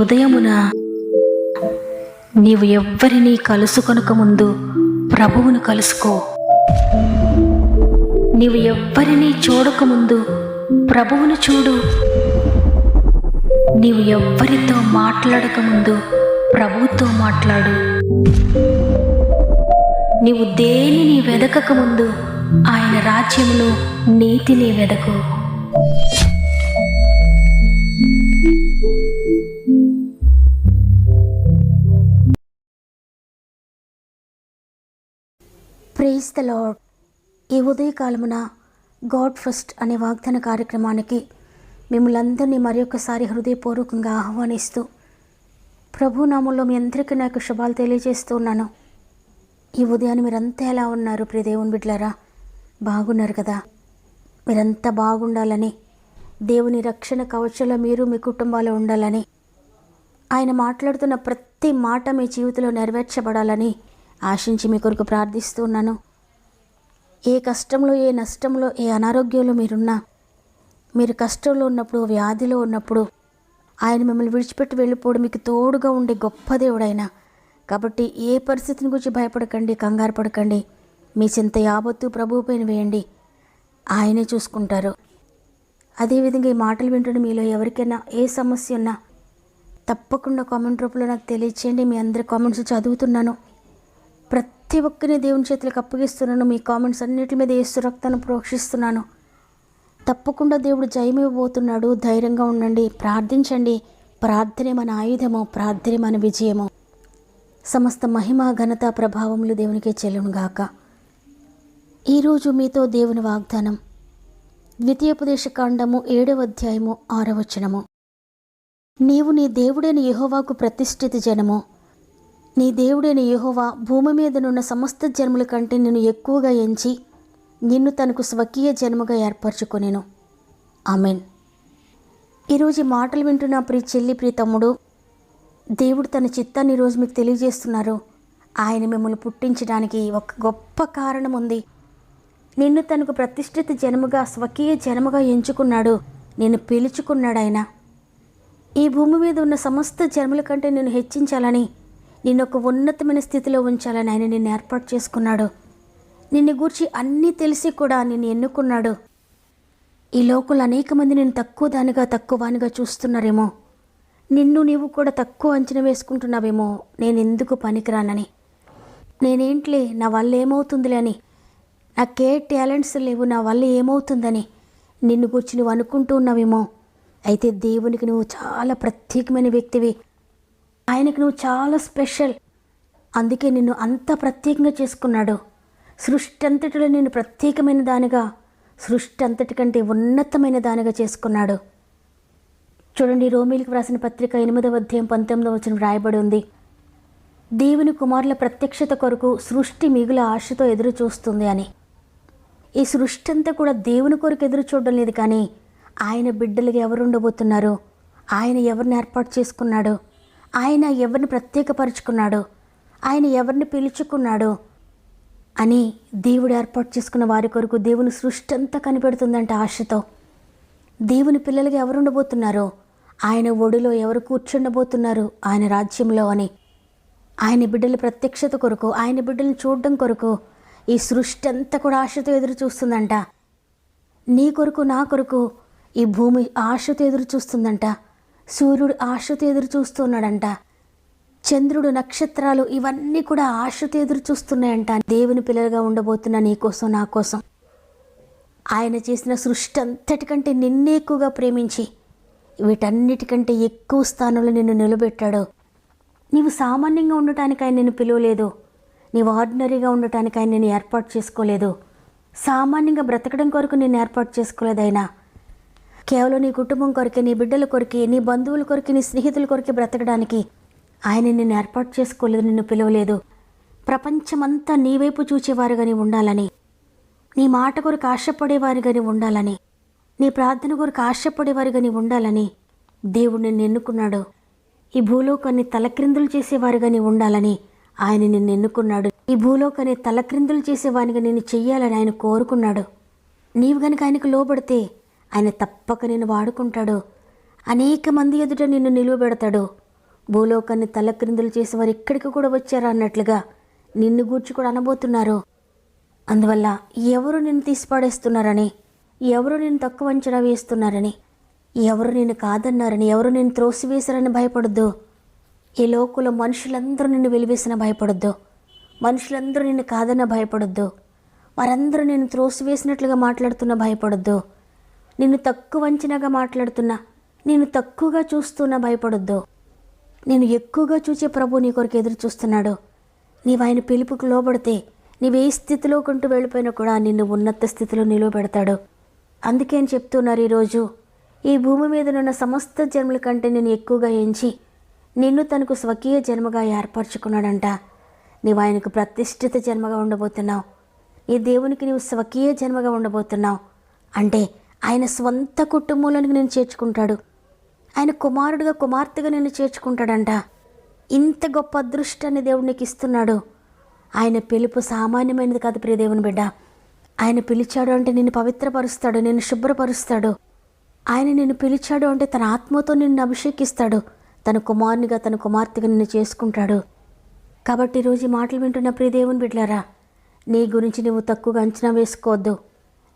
ఉదయమున నీవు ఎవ్వరినీ కలుసుకొనక ముందు ప్రభువును కలుసుకో. నీవు ఎవ్వరినీ చూడకముందు ప్రభువును చూడు. నీవు ఎవ్వరితో మాట్లాడకముందు ప్రభువుతో మాట్లాడు. నీవు దేనిని వెదకకముందు ఆయన రాజ్యమును నీతిని వెదకు. Praise the lord. ఈ ఉదయకాలమున గాడ్ ఫస్ట్ అనే వాగ్దాన కార్యక్రమానికి మిమ్మల్ని అందరినీ మరొకసారి హృదయపూర్వకంగా ఆహ్వానిస్తూ ప్రభునామంలో మీ అందరికీ నాకు శుభాలు తెలియజేస్తూ ఉన్నాను. ఈ ఉదయాన్ని మీరంతా ఎలా ఉన్నారు ప్రియ దేవుని బిడ్డలారా? బాగున్నారు కదా? మీరంతా బాగుండాలని, దేవుని రక్షణ కవచంలో మీరు మీ కుటుంబాలు ఉండాలని, ఆయన మాట్లాడుతున్న ప్రతి మాట మీ జీవితంలో నెరవేర్చబడాలని ఆశించి మీ కొరకు ప్రార్థిస్తున్నాను. ఏ కష్టంలో, ఏ నష్టంలో, ఏ అనారోగ్యంలో మీరున్నా, మీరు కష్టంలో ఉన్నప్పుడు, వ్యాధిలో ఉన్నప్పుడు ఆయన మిమ్మల్ని విడిచిపెట్టి వెళ్ళిపోవడం మీకు తోడుగా ఉండే గొప్ప దేవుడైన. కాబట్టి ఏ పరిస్థితిని గురించి భయపడకండి, కంగారు పడకండి. మీ చింత యావత్తు ప్రభువు పైన వేయండి, ఆయనే చూసుకుంటారు. అదేవిధంగా ఈ మాటలు వింటున్న మీలో ఎవరికైనా ఏ సమస్య ఉన్నా తప్పకుండా కామెంట్ రూపంలో నాకు తెలియచేయండి. మీ అందరి కామెంట్స్ చదువుతున్నాను. ప్రతి ఒక్కరిని దేవుని చేతులకు అప్పగిస్తున్నాను. మీ కామెంట్స్ అన్నిటి మీద యేసు రక్తాన్ని ప్రోక్షిస్తున్నాను. తప్పకుండా దేవుడు జయమివ్వబోతున్నాడు. ధైర్యంగా ఉండండి, ప్రార్థించండి. ప్రార్థనే మన ఆయుధము, ప్రార్థనే మన విజయము. సమస్త మహిమ, ఘనత, ప్రభావములు దేవునికే చెల్లునుగాక. ఈరోజు మీతో దేవుని వాగ్దానం ద్వితీయోపదేశకాండము 7వ అధ్యాయము 6వ వచనము. నీవు నీ దేవుడైన యెహోవాకు ప్రతిష్ఠిత జనము. నీ దేవుడైన యెహోవా భూమి మీదనున్న సమస్త జన్ముల కంటే నిన్ను ఎక్కువగా ఎంచి నిన్ను తనకు స్వకీయ జన్మగా ఏర్పరచుకొనెను. ఆమెన్. ఈరోజు ఈ మాటలు వింటున్న ప్రియ చెల్లి, ప్రియ తమ్ముడు, దేవుడు తన చిత్తాన్ని ఈరోజు మీకు తెలియజేస్తున్నారు. ఆయన మిమ్మల్ని పుట్టించడానికి ఒక గొప్ప కారణం ఉంది. నిన్ను తనకు ప్రతిష్ఠిత జనముగా, స్వకీయ జనముగా ఎంచుకున్నాడు. నిన్ను పిలుచుకున్నాడు ఆయన. ఈ భూమి మీద ఉన్న సమస్త జన్మల కంటే నిన్ను హెచ్చించాలని, నిన్ను ఒక ఉన్నతమైన స్థితిలో ఉంచాలని ఆయన నిన్ను ఏర్పాటు చేసుకున్నాడు. నిన్ను గూర్చి అన్నీ తెలిసి కూడా నిన్ను ఎన్నుకున్నాడు. ఈ లోకంలో అనేక మంది నేను తక్కువ దానిగా, తక్కువనిగా చూస్తున్నారేమో. నిన్ను నీవు కూడా తక్కువ అంచనా వేసుకుంటున్నావేమో. నేను ఎందుకు పనికిరానని, నేనేంట్లే, నా వల్ల ఏమవుతుందిలే అని, నాకే టాలెంట్స్ లేవు, నా వల్ల ఏమవుతుందని నిన్ను గూర్చి నువ్వు అనుకుంటూ ఉన్నావేమో. అయితే దేవునికి నువ్వు చాలా ప్రత్యేకమైన వ్యక్తివి. ఆయనకు నువ్వు చాలా స్పెషల్. అందుకే నిన్ను అంత ప్రత్యేకంగా చేసుకున్నాడు. సృష్టి అంతటిలో నిన్ను ప్రత్యేకమైన దానిగా, సృష్టి అంతటికంటే ఉన్నతమైన దానిగా చేసుకున్నాడు. చూడండి, రోమీలకు వ్రాసిన పత్రిక 8వ అధ్యాయం 19వ వచనం రాయబడి ఉంది. దేవుని కుమారుల ప్రత్యక్షత కొరకు సృష్టి మిగుల ఆశతో ఎదురు చూస్తుంది అని. ఈ సృష్టి అంతా కూడా దేవుని కొరకు ఎదురు చూడడం లేదు, కానీ ఆయన బిడ్డలుగా ఎవరు ఉండబోతున్నారు, ఆయన ఎవరిని ఏర్పాటు చేసుకున్నాడు, ఆయన ఎవరిని ప్రత్యేకపరుచుకున్నాడు, ఆయన ఎవరిని పిలుచుకున్నాడు అని దేవుడు ఏర్పాటు చేసుకున్న వారి కొరకు దేవుని సృష్టి అంతా కనిపెడుతుందంట ఆశతో. దేవుని పిల్లలుగా ఎవరు ఉండబోతున్నారో, ఆయన ఒడిలో ఎవరు కూర్చుండబోతున్నారు ఆయన రాజ్యంలో అని. ఆయన బిడ్డల ప్రత్యక్షత కొరకు, ఆయన బిడ్డలను చూడడం కొరకు ఈ సృష్టి అంతా కూడా ఆశతో ఎదురు చూస్తుందంట. నీ కొరకు, నా కొరకు ఈ భూమి ఆశతో ఎదురు చూస్తుందంట. సూర్యుడు ఆశతో ఎదురు చూస్తున్నాడంట. చంద్రుడు, నక్షత్రాలు ఇవన్నీ కూడా ఆశతో ఎదురు చూస్తున్నాయంట. దేవుని పిల్లలుగా ఉండబోతున్న నీ కోసం, నా కోసం. ఆయన చేసిన సృష్టి అంతటికంటే నిన్నే ఎక్కువగా ప్రేమించి వీటన్నిటికంటే ఎక్కువ స్థానంలో నిన్ను నిలబెట్టాడు. నీవు సామాన్యంగా ఉండటానికి ఆయన నిన్ను పిలవలేదు. నీవు ఆర్డినరీగా ఉండటానికి ఆయన నిన్ను ఏర్పాటు చేసుకోలేదు. సామాన్యంగా బ్రతకడం కొరకు నిన్ను ఏర్పాటు చేసుకోలేదు ఆయన. కేవలం నీ కుటుంబం కొరకే, నీ బిడ్డల కొరకే, నీ బంధువుల కొరకే, నీ స్నేహితుల కొరకే బ్రతకడానికి ఆయన నిన్ను ఏర్పాటు చేసుకోలేదు, నిన్ను పిలవలేదు. ప్రపంచమంతా నీ వైపు చూచేవారుగా నీ ఉండాలని, నీ మాట కొరకు ఆశపడేవారుగా నీ ఉండాలని, నీ ప్రార్థన కొరకు ఆశపడేవారుగా నీ ఉండాలని దేవుడు నిన్ను ఎన్నుకున్నాడు. ఈ భూలోకాన్ని తలక్రిందులు చేసేవారుగా నీ ఉండాలని ఆయన నిన్ను ఎన్నుకున్నాడు. ఈ భూలోకాన్ని తలక్రిందులు చేసేవానిగా నిన్ను చెయ్యాలని ఆయన కోరుకున్నాడు. నీవు గనుక ఆయనకు లోబడితే ఆయన తప్పక నిన్ను వాడుకుంటాడు. అనేక మంది ఎదుట నిన్ను నిలువబెడతాడు. భూలోకాన్ని తలక్రిందులు చేసి వారు ఇక్కడికి కూడా వచ్చారా అన్నట్లుగా నిన్ను గూర్చి కూడా అనబోతున్నారు. అందువల్ల ఎవరు నిన్ను తీసిపాడేస్తున్నారని, ఎవరు నిన్ను తక్కువ అంచనా వేస్తున్నారని, ఎవరు నిన్ను కాదన్నారని, ఎవరు నిన్ను త్రోసివేశారని భయపడొద్దు. ఈ లోకంలో మనుషులందరూ నిన్ను వెలివేసిన భయపడొద్దు. మనుషులందరూ నిన్ను కాదన్న భయపడొద్దు. వారందరూ నిన్ను త్రోసివేసినట్లుగా మాట్లాడుతున్న భయపడొద్దు. నిన్ను తక్కువ అంచనాగా మాట్లాడుతున్నా, నిన్ను తక్కువగా చూస్తున్నా భయపడొద్దు. నేను ఎక్కువగా చూసే ప్రభు నీ కొరకు ఎదురు చూస్తున్నాడు. నీవు ఆయన పిలుపుకు లోబడితే నీవే స్థితిలో కొంటూ వెళ్ళిపోయినా కూడా నిన్ను ఉన్నత స్థితిలో నిలువబెడతాడు. అందుకే అని చెప్తున్నారు ఈరోజు, ఈ భూమి మీద ఉన్న సమస్త జన్మల కంటే నేను ఎక్కువగా ఎంచి నిన్ను తనకు స్వకీయ జన్మగా ఏర్పరచుకున్నాడంట. నీవు ఆయనకు ప్రతిష్ఠిత జన్మగా ఉండబోతున్నావు. ఈ దేవునికి నీవు స్వకీయ జన్మగా ఉండబోతున్నావు. అంటే ఆయన స్వంత కుటుంబంలోనికి నేను చేర్చుకుంటాడు. ఆయన కుమారుడిగా కుమార్తెగా నిన్ను చేర్చుకుంటాడంట. ఇంత గొప్ప అదృష్టాన్ని దేవుడు నీకు ఇస్తున్నాడు. ఆయన పిలుపు సామాన్యమైనది కాదు ప్రియ దేవుని బిడ్డ. ఆయన పిలిచాడు అంటే నిన్ను పవిత్రపరుస్తాడు, నిన్ను శుభ్రపరుస్తాడు. ఆయన నిన్ను పిలిచాడు అంటే తన ఆత్మతో నిన్ను అభిషేకిస్తాడు. తన కుమారునిగా తన కుమార్తెగా నిన్ను చేసుకుంటాడు. కాబట్టి ఈరోజు ఈ మాటలు వింటున్న ప్రియ దేవుని బిడ్డలారా, నీ గురించి నువ్వు తక్కువగా అంచనా వేసుకోవద్దు.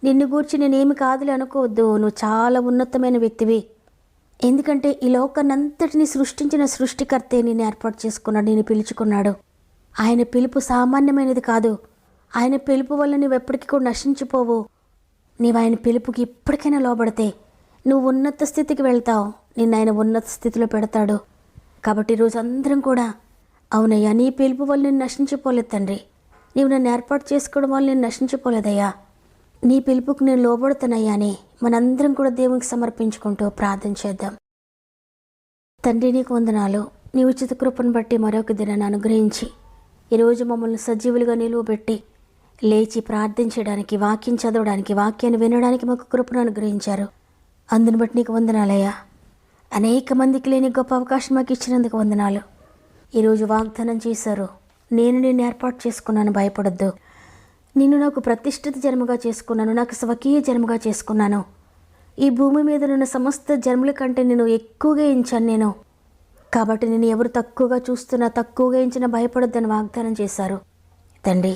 నిన్ను గూర్చి నేనేమి కాదులే అనుకోవద్దు. నువ్వు చాలా ఉన్నతమైన వ్యక్తివి. ఎందుకంటే ఈ లోకాన్నంతటిని సృష్టించిన సృష్టికర్తే నిన్ను ఏర్పాటు చేసుకున్నాడు, నిన్ను పిలుచుకున్నాడు. ఆయన పిలుపు సామాన్యమైనది కాదు. ఆయన పిలుపు వల్ల నువ్వు ఎప్పటికీ కూడా నశించిపోవు. నీవు ఆయన పిలుపుకి ఇప్పటికైనా లోబడితే నువ్వు ఉన్నత స్థితికి వెళ్తావు. నిన్ను ఆయన ఉన్నత స్థితిలో పెడతాడు. కాబట్టి ఈరోజు అందరం కూడా, అవునయ్యా, నీ పిలుపు వల్ల నేను నశించిపోలేదు తండ్రి. నీవు నన్ను ఏర్పాటు చేసుకోవడం వల్ల నేను నశించిపోలేదయ్యా. నీ పిలుపుకు నేను లోబడుతానయ్యా అని మనందరం కూడా దేవునికి సమర్పించుకుంటూ ప్రార్థన చేద్దాం. తండ్రి, నీకు వందనాలు. నీ ఉచిత కృపను బట్టి మరొక దినాన్ని అనుగ్రహించి ఈరోజు మమ్మల్ని సజీవులుగా నిలువబెట్టి లేచి ప్రార్థించడానికి, వాక్యం చదవడానికి, వాక్యాన్ని వినడానికి మాకు కృపను అనుగ్రహించారు. అందుని బట్టి నీకు వందనాలయ్యా. అనేక మందికి లేని గొప్ప అవకాశం మాకు ఇచ్చినందుకు వందనాలు. ఈరోజు వాగ్దానం చేశారు, నేను నిన్ను ఏర్పాటు చేసుకున్నాను, భయపడొద్దు. నిన్ను నాకు ప్రతిష్ఠిత జన్మగా చేసుకున్నాను, నాకు స్వకీయ జన్మగా చేసుకున్నాను. ఈ భూమి మీద ఉన్న సమస్త జన్మల కంటే నేను ఎక్కువగా ఎంచాను నేను. కాబట్టి నేను ఎవరు తక్కువగా చూస్తున్నా, తక్కువగా ఎంచినా భయపడొద్దని వాగ్దానం చేశారు. తండ్రి,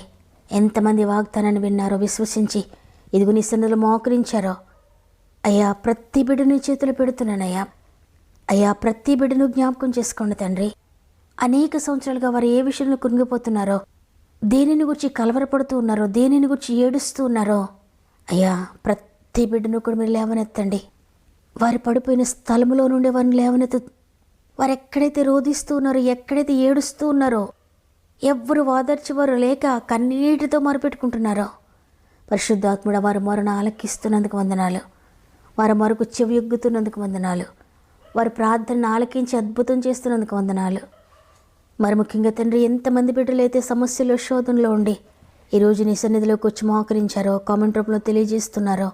ఎంతమంది వాగ్దానాన్ని విన్నారో, విశ్వసించి ఇదిగో నీ సన్నిధిలో మోకరించారో అయ్యా, ప్రతి బిడ్డను చేతులు పెడుతున్నానయ్యా. అయ్యా, ప్రతి బిడ్డను జ్ఞాపకం చేసుకోండి తండ్రి. అనేక సంవత్సరాలుగా వారు ఏ విషయంలో కృంగిపోతున్నారో, దేనిని గురించి కలవరపడుతూ ఉన్నారో, దేనిని గురించి ఏడుస్తూ ఉన్నారో అయ్యా, ప్రతి బిడ్డను కూడా మీరు లేవనెత్తండి. వారు పడిపోయిన స్థలములో నుండి వారిని లేవనెత్తు. వారు ఎక్కడైతే రోధిస్తూ ఉన్నారో, ఎక్కడైతే ఏడుస్తూ ఉన్నారో, ఎవ్వరు వాదర్చేవారు లేక కన్నీటితో మొరపెట్టుకుంటున్నారో, పరిశుద్ధాత్ముడ వారి మొరను ఆలకిస్తున్నందుకు వందనాలు. వారి మొరకు చెవి ఎగ్గుతున్నందుకు వందనాలు. వారి ప్రార్థనను ఆలకించి అద్భుతం చేస్తున్నందుకు వందనాలు. మరి ముఖ్యంగా తండ్రి, ఎంతమంది బిడ్డలైతే సమస్యలో, శోధనలో ఉండి ఈరోజు నీ సన్నిధిలోకి వచ్చి మోకరించారో, కామెంట్ రూపంలో తెలియజేస్తున్నారో,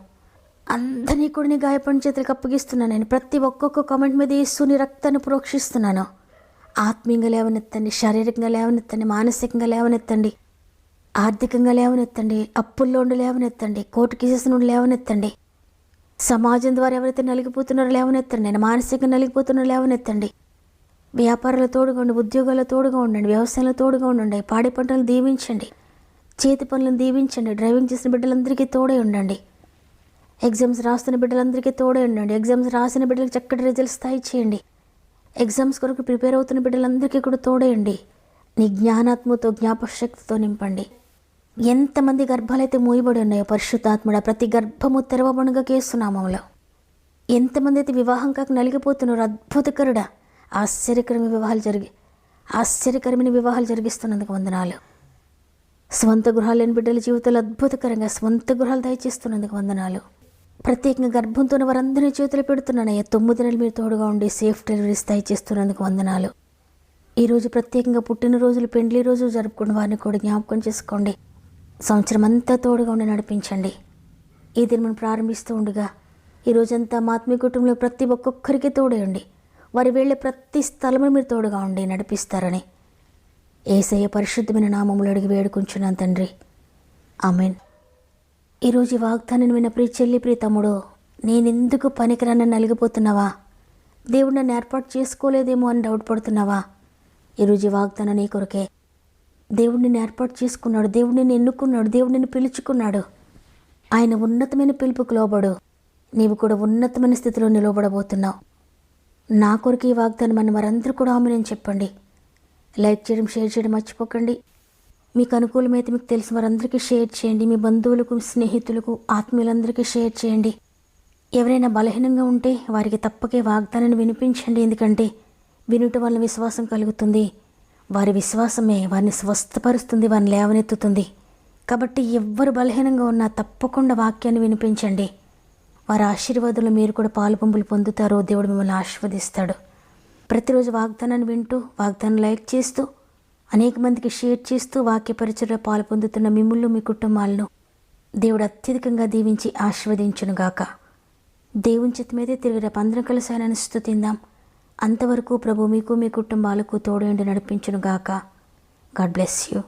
అందరినీ కూడా నీ గాయపడిన చేతులకు అప్పగిస్తున్నాను. నేను ప్రతి ఒక్కొక్క కామెంట్ మీద యేసుని రక్తాన్ని ప్రోక్షిస్తున్నాను. ఆత్మీయంగా లేవనెత్తండి, శారీరకంగా లేవనెత్తండి, మానసికంగా లేవనెత్తండి, ఆర్థికంగా లేవనెత్తండి, అప్పుల్లో ఉండి లేవనెత్తండి, కోర్టు కేసెస్ నుండి లేవనెత్తండి. సమాజం ద్వారా ఎవరైతే నలిగిపోతున్నారో లేవనెత్తండి. నేను మానసికంగా నలిగిపోతున్నారో లేవనెత్తండి. వ్యాపారాలు తోడుగా ఉండి, ఉద్యోగాలు తోడుగా ఉండండి, వ్యవసాయంలో తోడుగా ఉండండి, పాడి పంటలను దీవించండి, చేతి పనులను దీవించండి. డ్రైవింగ్ చేసిన బిడ్డలందరికీ తోడే ఉండండి. ఎగ్జామ్స్ రాస్తున్న బిడ్డలందరికీ తోడే ఉండండి. ఎగ్జామ్స్ రాసిన బిడ్డలకు చక్కటి రిజల్ట్స్ స్థాయి చేయండి. ఎగ్జామ్స్ కొరకు ప్రిపేర్ అవుతున్న బిడ్డలందరికీ కూడా తోడేయండి. నీ జ్ఞానాత్మతో, జ్ఞాపశక్తితో నింపండి. ఎంతమంది గర్భాలైతే మూయబడి ఉన్నాయో పరిశుద్ధాత్ముడ, ప్రతి గర్భము తెరవబడుగా కేస్తున్నామంలో. ఎంతమంది అయితే వివాహం కాక నలిగిపోతున్నారో, అద్భుతకరుడా, ఆశ్చర్యకరమైన వివాహాలు జరిగిస్తున్నందుకు వందనాలు. స్వంత గృహాలు లేని బిడ్డల జీవితాలు అద్భుతకరంగా స్వంత గృహాలు దయచేస్తున్నందుకు వందనాలు. ప్రత్యేకంగా గర్భంతో వారందరినీ చేతులు పెడుతున్నానయ్యా. 9 నెలలు మీరు తోడుగా ఉండి సేఫ్ డెలివరీస్ దయచేస్తున్నందుకు వందనాలు. ఈరోజు ప్రత్యేకంగా పుట్టినరోజులు, పెండ్లి రోజులు జరుపుకున్న వారిని కూడా జ్ఞాపకం చేసుకోండి. సంవత్సరం అంతా తోడుగా ఉండి నడిపించండి. ఈ దినం ప్రారంభిస్తూ ఉండగా ఈరోజంతా మా ఆత్మీయ కుటుంబంలో ప్రతి ఒక్కొక్కరికి తోడేయండి. వారి వెళ్ళే ప్రతి స్థలంలో మీరు తోడుగా ఉండి నడిపిస్తారని యేసయ్య పరిశుద్ధమైన నామములో అడిగి వేడుకుంటున్నాను తండ్రి, ఆమెన్. ఈరోజు ఈ వాగ్దానాన్ని విన్న ప్రియ చెల్లి, ప్రియ తమ్ముడు, నేనెందుకు పనికిరానని నలిగిపోతున్నావా? దేవుడు నన్ను ఏర్పాటు చేసుకోలేదేమో అని డౌట్ పడుతున్నావా? ఈరోజు ఈ వాగ్దానం నీ కొరకే. దేవుడు నిన్ను ఏర్పాటు చేసుకున్నాడు, దేవుడు నిన్ను ఎన్నుకున్నాడు, దేవుడు నిన్ను పిలుచుకున్నాడు. ఆయన ఉన్నతమైన పిలుపుకు లోబడు. నీవు కూడా ఉన్నతమైన స్థితిలో నిలబడబోతున్నావు. నా కొరకు ఈ వాగ్దానం అని వారందరూ కూడా ఆమేన్ చెప్పండి. లైక్ చేయడం, షేర్ చేయడం మర్చిపోకండి. మీకు అనుకూలమైతే మీకు తెలిసిన వారందరికీ షేర్ చేయండి. మీ బంధువులకు, స్నేహితులకు, ఆత్మీయులందరికీ షేర్ చేయండి. ఎవరైనా బలహీనంగా ఉంటే వారికి తప్పకే వాగ్దానాన్ని వినిపించండి. ఎందుకంటే వినుట వల్ల విశ్వాసం కలుగుతుంది. వారి విశ్వాసమే వారిని స్వస్థపరుస్తుంది, వారిని లేవనెత్తుతుంది. కాబట్టి ఎవ్వరు బలహీనంగా ఉన్నా తప్పకుండా వాక్యాన్ని వినిపించండి. వారి ఆశీర్వాదంలో మీరు కూడా పాలుపంపులు పొందుతారో దేవుడు మిమ్మల్ని ఆశీర్వదిస్తాడు. ప్రతిరోజు వాగ్దానాన్ని వింటూ, వాగ్దానం లైక్ చేస్తూ, అనేక మందికి షేర్ చేస్తూ వాక్య పరిచర్యలో పాలు పొందుతున్న మిమ్మల్ని, మీ కుటుంబాలను దేవుడు అత్యధికంగా దీవించి ఆశీర్వదించునుగాక. దేవుని చిత్తమైతే తిరిగి రేపు అందరం కలిసి ఆయనను స్తుతిందాం. అంతవరకు ప్రభు మీకు, మీ కుటుంబాలకు తోడేండి నడిపించునుగాక. God bless you.